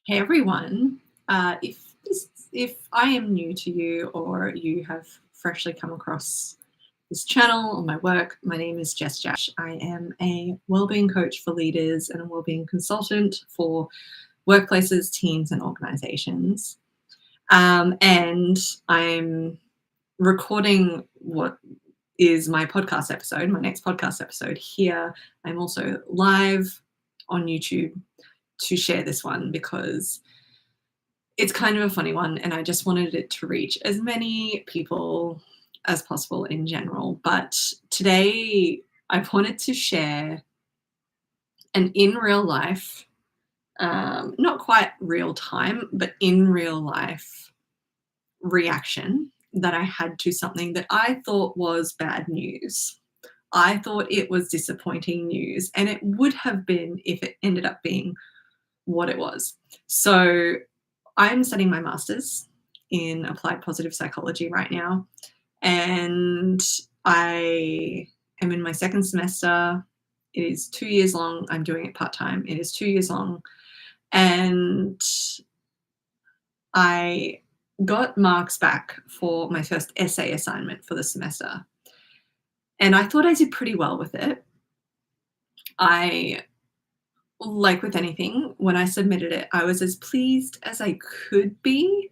Hey everyone, if I am new to you or you have freshly come across this channel or my work, my name is Jess Jash. I am a wellbeing coach for leaders and a wellbeing consultant for workplaces, teams, and organizations. And I'm recording what is my podcast episode, my next podcast episode here. I'm also live on YouTube to share this one because it's kind of a funny one and I just wanted it to reach as many people as possible in general. But today I wanted to share an in real life, not quite real time, but in real life reaction that I had to something that I thought was bad news. I thought it was disappointing news, and it would have been if it ended up being what it was. So I'm studying my master's in applied positive psychology right now, and I am in my second semester. It is 2 years long. I'm doing it part-time. It is 2 years long, and I got marks back for my first essay assignment for the semester, and I thought I did pretty well with it. Like with anything, when I submitted it, I was as pleased as I could be,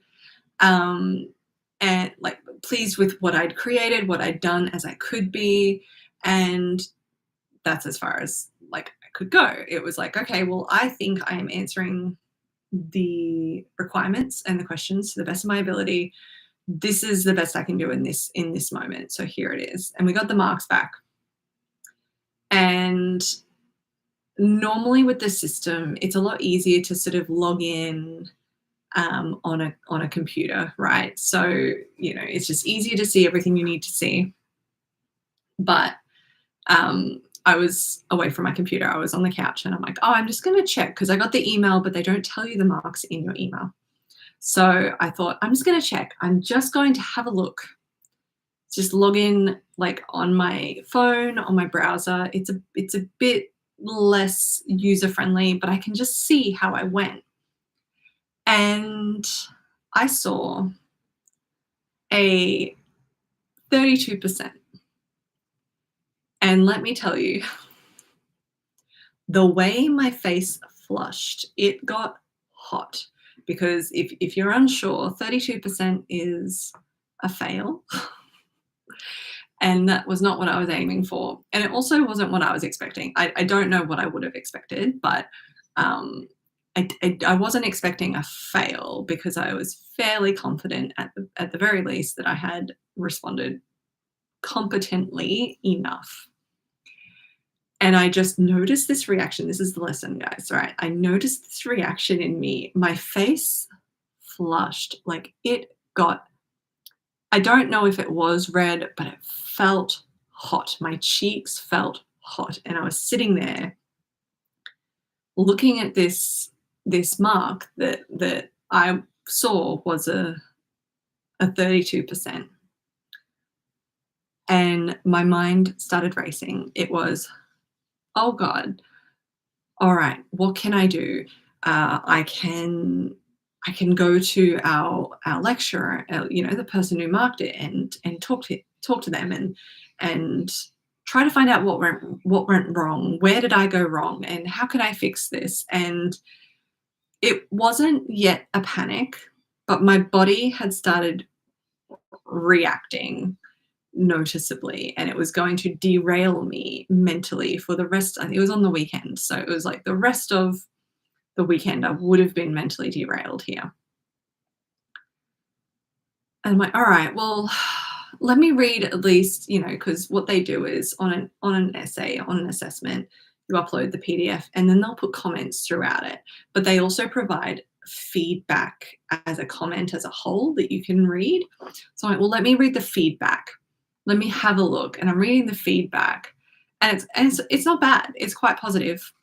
and like pleased with what I'd created, what I'd done as I could be, and that's as far as like I could go. It was like, okay, well, I think I am answering the requirements and the questions to the best of my ability. This is the best I can do in this moment. So here it is. And we got the marks back. And normally with the system, it's a lot easier to sort of log in on a computer, right? So, it's just easier to see everything you need to see. But I was away from my computer. I was on the couch and I'm like, oh, I'm just going to check because I got the email, but they don't tell you the marks in your email. So I thought, I'm just going to check. I'm just going to have a look. Just log in like on my phone, on my browser. It's a bit less user-friendly, but I can just see how I went. And I saw a 32%. And let me tell you, the way my face flushed, it got hot. Because if you're unsure, 32% is a fail. And that was not what I was aiming for. And it also wasn't what I was expecting. I don't know what I would have expected, but I wasn't expecting a fail because I was fairly confident at the very least that I had responded competently enough. And I just noticed this reaction. This is the lesson, guys, right? I noticed this reaction in me. My face flushed, like it got, I don't know if it was red, but it felt hot. My cheeks felt hot. And I was sitting there looking at this mark that I saw was a 32%. And my mind started racing. It was, oh God, all right, what can I do? I can go to our lecturer, the person who marked it, and talk to them and try to find out what went wrong. Where did I go wrong, and how can I fix this? And it wasn't yet a panic, but my body had started reacting noticeably, and it was going to derail me mentally for the rest. It was on the weekend, so it was like the rest of the weekend I would have been mentally derailed here. And I'm like, all right, well, let me read at least, because what they do is on an essay, on an assessment, you upload the PDF and then they'll put comments throughout it. But they also provide feedback as a comment as a whole that you can read. So I'm like, well, let me read the feedback. Let me have a look. And I'm reading the feedback, and it's not bad. It's quite positive.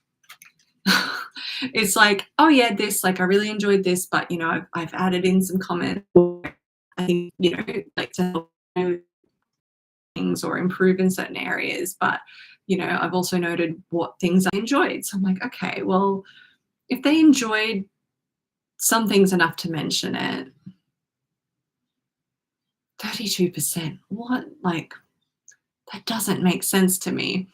It's like, oh yeah, this, like, I really enjoyed this, but I've added in some comments. I think, like to help things or improve in certain areas, but I've also noted what things I enjoyed. So I'm like, okay, well, if they enjoyed something's enough to mention it. 32%. What? Like, that doesn't make sense to me.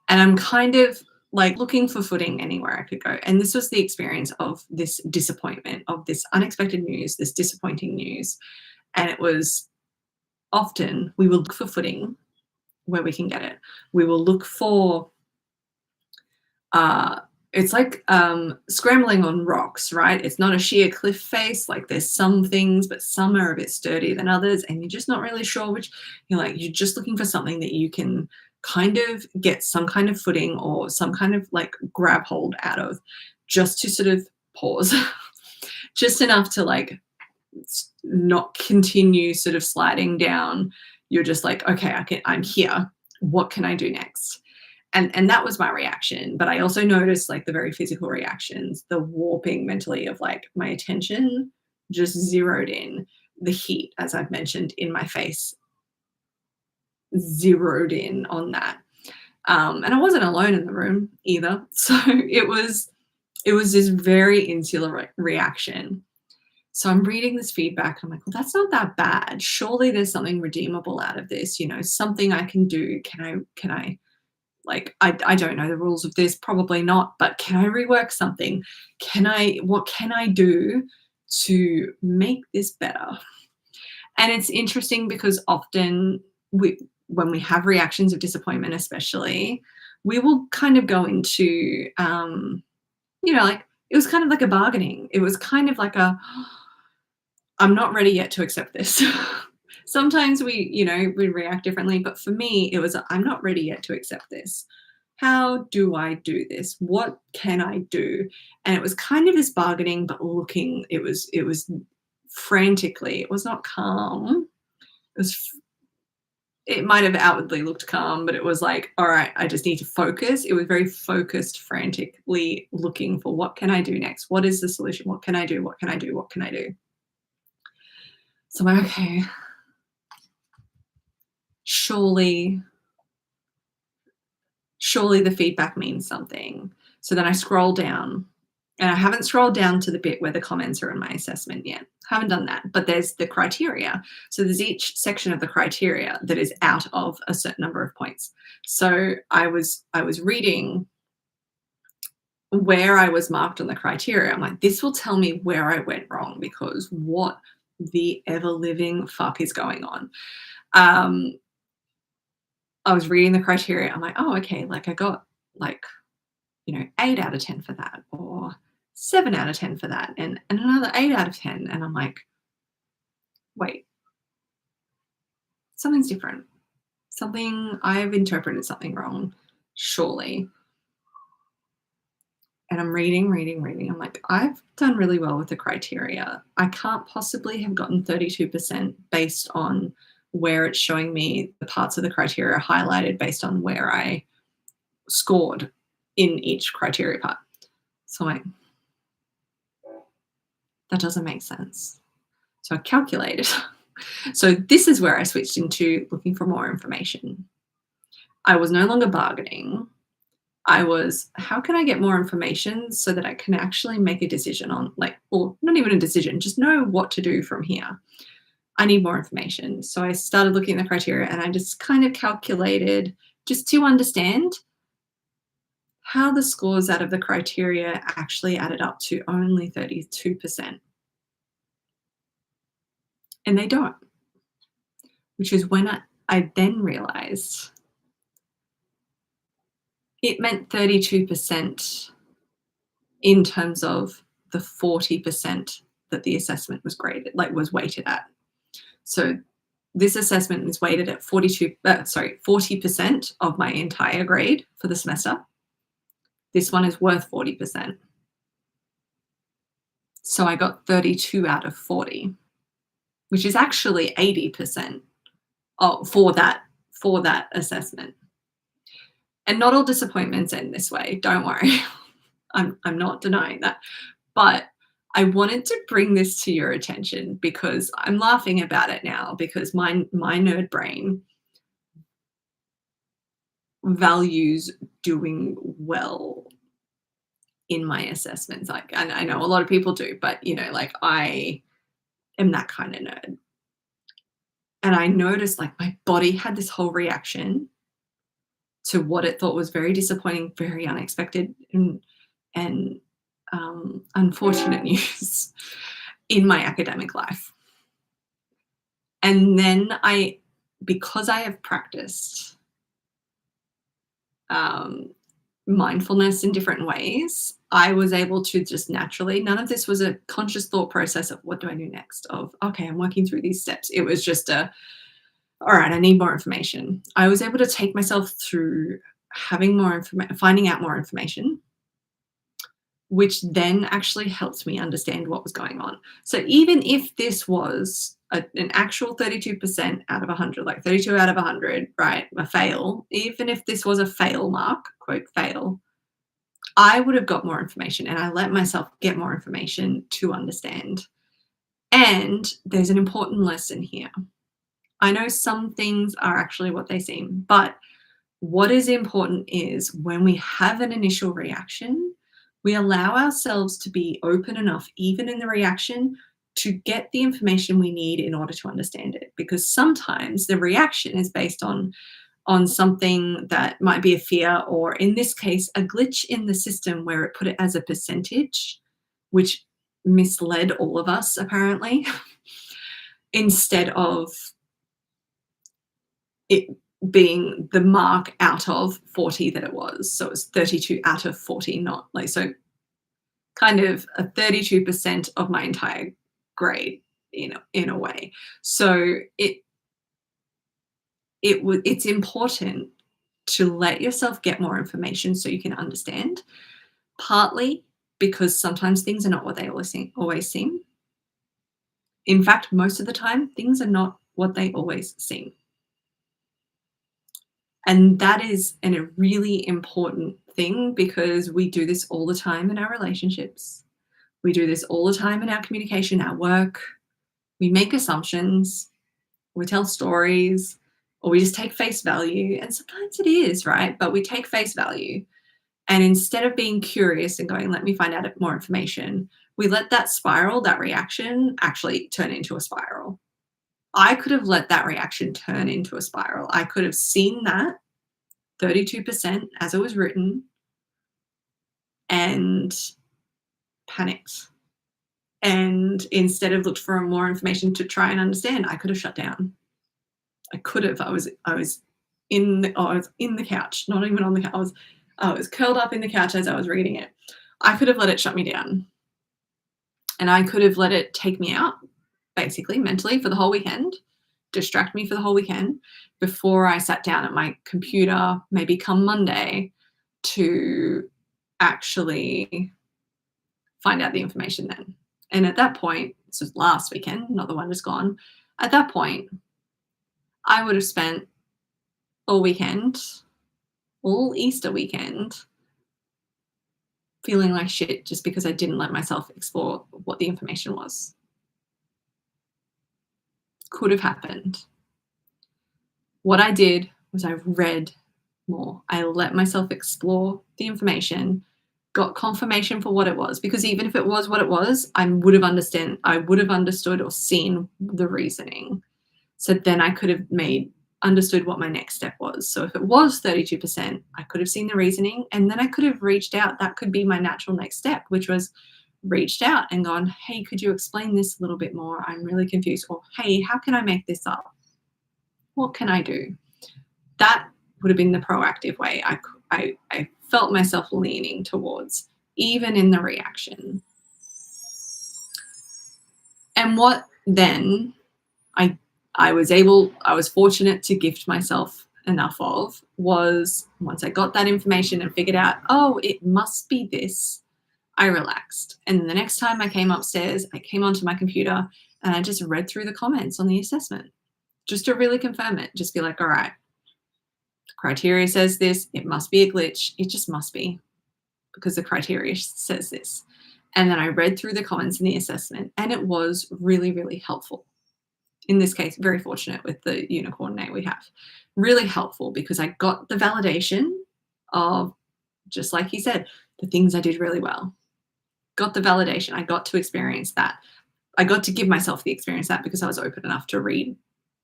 And I'm kind of like looking for footing anywhere I could go. And this was the experience of this disappointment, of this unexpected news, this disappointing news. And it was often we will look for footing where we can get it. We will look for uh it's like scrambling on rocks, right? It's not a sheer cliff face. Like there's some things, but some are a bit sturdier than others, and you're just not really sure which. You're just looking for something that you can kind of get some kind of footing or some kind of like grab hold out of, just to sort of pause, just enough to like not continue sort of sliding down. You're just like, okay, I'm here. What can I do next? And that was my reaction. But I also noticed like the very physical reactions, the warping mentally of like my attention just zeroed in, the heat, as I've mentioned, in my face zeroed in on that. And I wasn't alone in the room either. So it was this very insular reaction. So I'm reading this feedback. I'm like, well, that's not that bad. Surely there's something redeemable out of this, something I can do. Can I like, I don't know the rules of this, probably not, but can I rework something? What can I do to make this better? And it's interesting because often when we have reactions of disappointment, especially, we will kind of go into, like, it was kind of like a bargaining. It was kind of like I'm not ready yet to accept this. Sometimes we react differently, but for me, it was, I'm not ready yet to accept this. How do I do this? What can I do? And it was kind of this bargaining, but looking, it was frantically, it was not calm. It might have outwardly looked calm, but it was like, all right, I just need to focus. It was very focused, frantically looking for, what can I do next? What is the solution? What can I do? What can I do? What can I do? So I'm like, okay, surely the feedback means something. So then I scroll down, and I haven't scrolled down to the bit where the comments are in my assessment yet. Haven't done that, but there's the criteria. So there's each section of the criteria that is out of a certain number of points. So I was reading where I was marked on the criteria. I'm like, this will tell me where I went wrong, because what the ever living fuck is going on? I was reading the criteria. I'm like, oh, okay. Like I got like, 8 out of 10 for that, or 7 out of 10 for that, and another 8 out of 10. And I'm like, wait, something's different. I've interpreted something wrong, surely. And I'm reading. I'm like, I've done really well with the criteria. I can't possibly have gotten 32% based on where it's showing me the parts of the criteria highlighted based on where I scored in each criteria part. So I'm like, that doesn't make sense. So I calculated. So this is where I switched into looking for more information. I was no longer bargaining. I was, how can I get more information so that I can actually make a decision on, or not even a decision, just know what to do from here. I need more information. So I started looking at the criteria, and I just kind of calculated, just to understand how the scores out of the criteria actually added up to only 32%. And they don't, which is when I then realized it meant 32% in terms of the 40% that the assessment was weighted at. So this assessment is weighted at 40% of my entire grade for the semester. This one is worth 40%. So I got 32 out of 40, which is actually 80% for that assessment. And not all disappointments end this way, don't worry. I'm not denying that. But I wanted to bring this to your attention because I'm laughing about it now, because my nerd brain values doing well. in my assessments. Like, and I know a lot of people do, but like I am that kind of nerd. And I noticed like my body had this whole reaction to what it thought was very disappointing, very unexpected, and unfortunate news in my academic life. And then because I have practiced mindfulness in different ways, I was able to just naturally, none of this was a conscious thought process of what do I do next, of, okay, I'm working through these steps. It was just all right, I need more information. I was able to take myself through having more information, finding out more information, which then actually helped me understand what was going on. So even if this was an actual 32% out of 100, like 32 out of 100, right, a fail, even if this was a fail mark, quote, fail, I would have got more information, and I let myself get more information to understand. And there's an important lesson here. I know some things are actually what they seem, but what is important is when we have an initial reaction, we allow ourselves to be open enough, even in the reaction, to get the information we need in order to understand it. Because sometimes the reaction is based on something that might be a fear, or in this case, a glitch in the system where it put it as a percentage, which misled all of us apparently, instead of it being the mark out of 40 that it was. So it's 32 out of 40, not like, so kind of a 32% of my entire grade, in a way. So it's important to let yourself get more information so you can understand, partly because sometimes things are not what they always seem. In fact, most of the time, things are not what they always seem. And that is a really important thing, because we do this all the time in our relationships. We do this all the time in our communication, our work. We make assumptions, we tell stories, or we just take face value. And sometimes it is, right? But we take face value. And instead of being curious and going, let me find out more information, we let that spiral, that reaction, actually turn into a spiral. I could have let that reaction turn into a spiral. I could have seen that 32% as it was written and panicked. And instead of looked for more information to try and understand, I could have shut down. I could have. I was in the couch, not even on the couch. I was curled up in the couch as I was reading it. I could have let it shut me down. And I could have let it take me out, basically, mentally, for the whole weekend, distract me for the whole weekend before I sat down at my computer, maybe come Monday, to actually find out the information then. And at that point, this was last weekend, not the one just gone. At that point, I would have spent all weekend, all Easter weekend, feeling like shit just because I didn't let myself explore what the information was. Could have happened. What I did was I read more. I let myself explore the information, got confirmation for what it was, because even if it was what it was, I would have understood or seen the reasoning. So then I could have understood what my next step was. So if it was 32%, I could have seen the reasoning, and then I could have reached out. That could be my natural next step, which was reached out and gone, hey, could you explain this a little bit more? I'm really confused. Or, hey, how can I make this up? What can I do? That would have been the proactive way I felt myself leaning towards, even in the reaction. And what then I was fortunate to gift myself enough of was, once I got that information and figured out, oh, it must be this, I relaxed. And the next time I came upstairs, I came onto my computer and I just read through the comments on the assessment just to really confirm it. Just be like, all right, the criteria says this, it must be a glitch. It just must be, because the criteria says this. And then I read through the comments in the assessment, and it was really, really helpful. In this case, very fortunate with the unicorn name we have. Really helpful, because I got the validation of just like he said, the things I did really well. Got the validation. I got to experience that. I got to give myself the experience that because I was open enough to read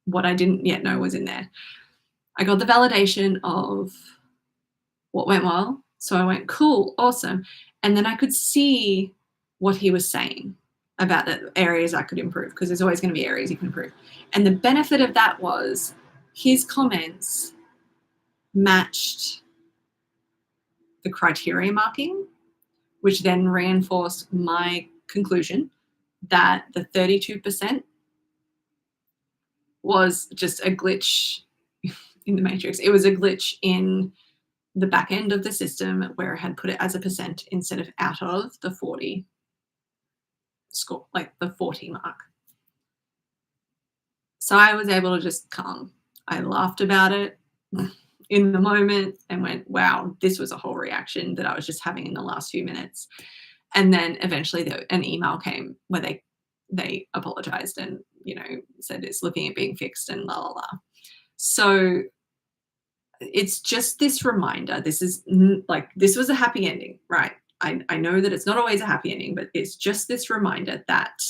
what I didn't yet know was in there. I got the validation of what went well. So I went, cool, awesome. And then I could see what he was saying about the areas I could improve, because there's always going to be areas you can improve. And the benefit of that was his comments matched the criteria marking, which then reinforced my conclusion that the 32% was just a glitch in the matrix. It was a glitch in the back end of the system where it had put it as a percent instead of out of the 40 score, like the 40 mark. So I was able to just calm. I laughed about it in the moment and went, wow, this was a whole reaction that I was just having in the last few minutes. And then eventually an email came where they apologized and, said it's looking at being fixed and la la la. So it's just this reminder. This was a happy ending, right? I know that it's not always a happy ending, but it's just this reminder that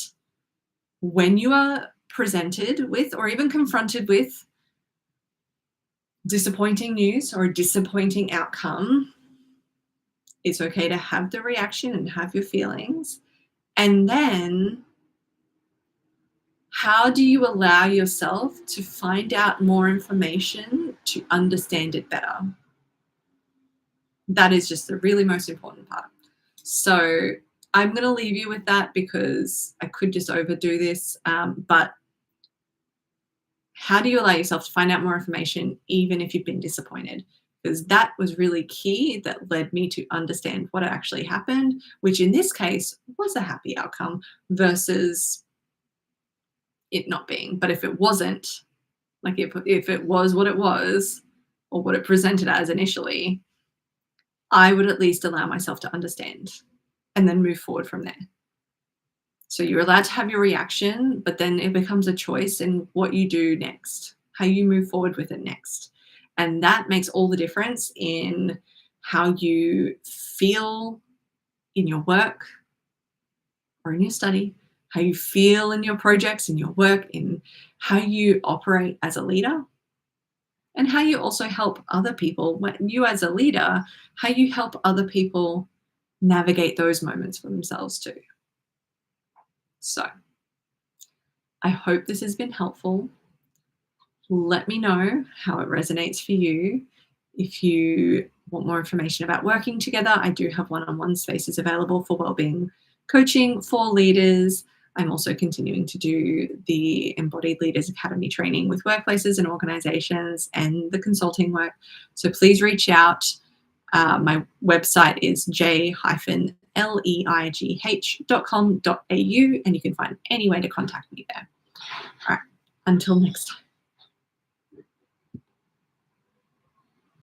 when you are presented with or even confronted with disappointing news or a disappointing outcome, it's okay to have the reaction and have your feelings. And then how do you allow yourself to find out more information to understand it better? That is just the really most important part. So I'm going to leave you with that because I could just overdo this. But how do you allow yourself to find out more information even if you've been disappointed? Because that was really key. That led me to understand what actually happened, which in this case was a happy outcome versus it not being. But if it wasn't, like if it was what it was or what it presented as initially, I would at least allow myself to understand and then move forward from there. So you're allowed to have your reaction, but then it becomes a choice in what you do next, how you move forward with it next. And that makes all the difference in how you feel in your work or in your study, how you feel in your projects, in your work, in how you operate as a leader, and how you also help other people. When you as a leader, how you help other people navigate those moments for themselves too. So I hope this has been helpful. Let me know how it resonates for you. If you want more information about working together, I do have one-on-one spaces available for wellbeing coaching for leaders. I'm also continuing to do the Embodied Leaders Academy training with workplaces and organizations and the consulting work. So please reach out. My website is j-leigh.com.au, and you can find any way to contact me there. All right, until next time.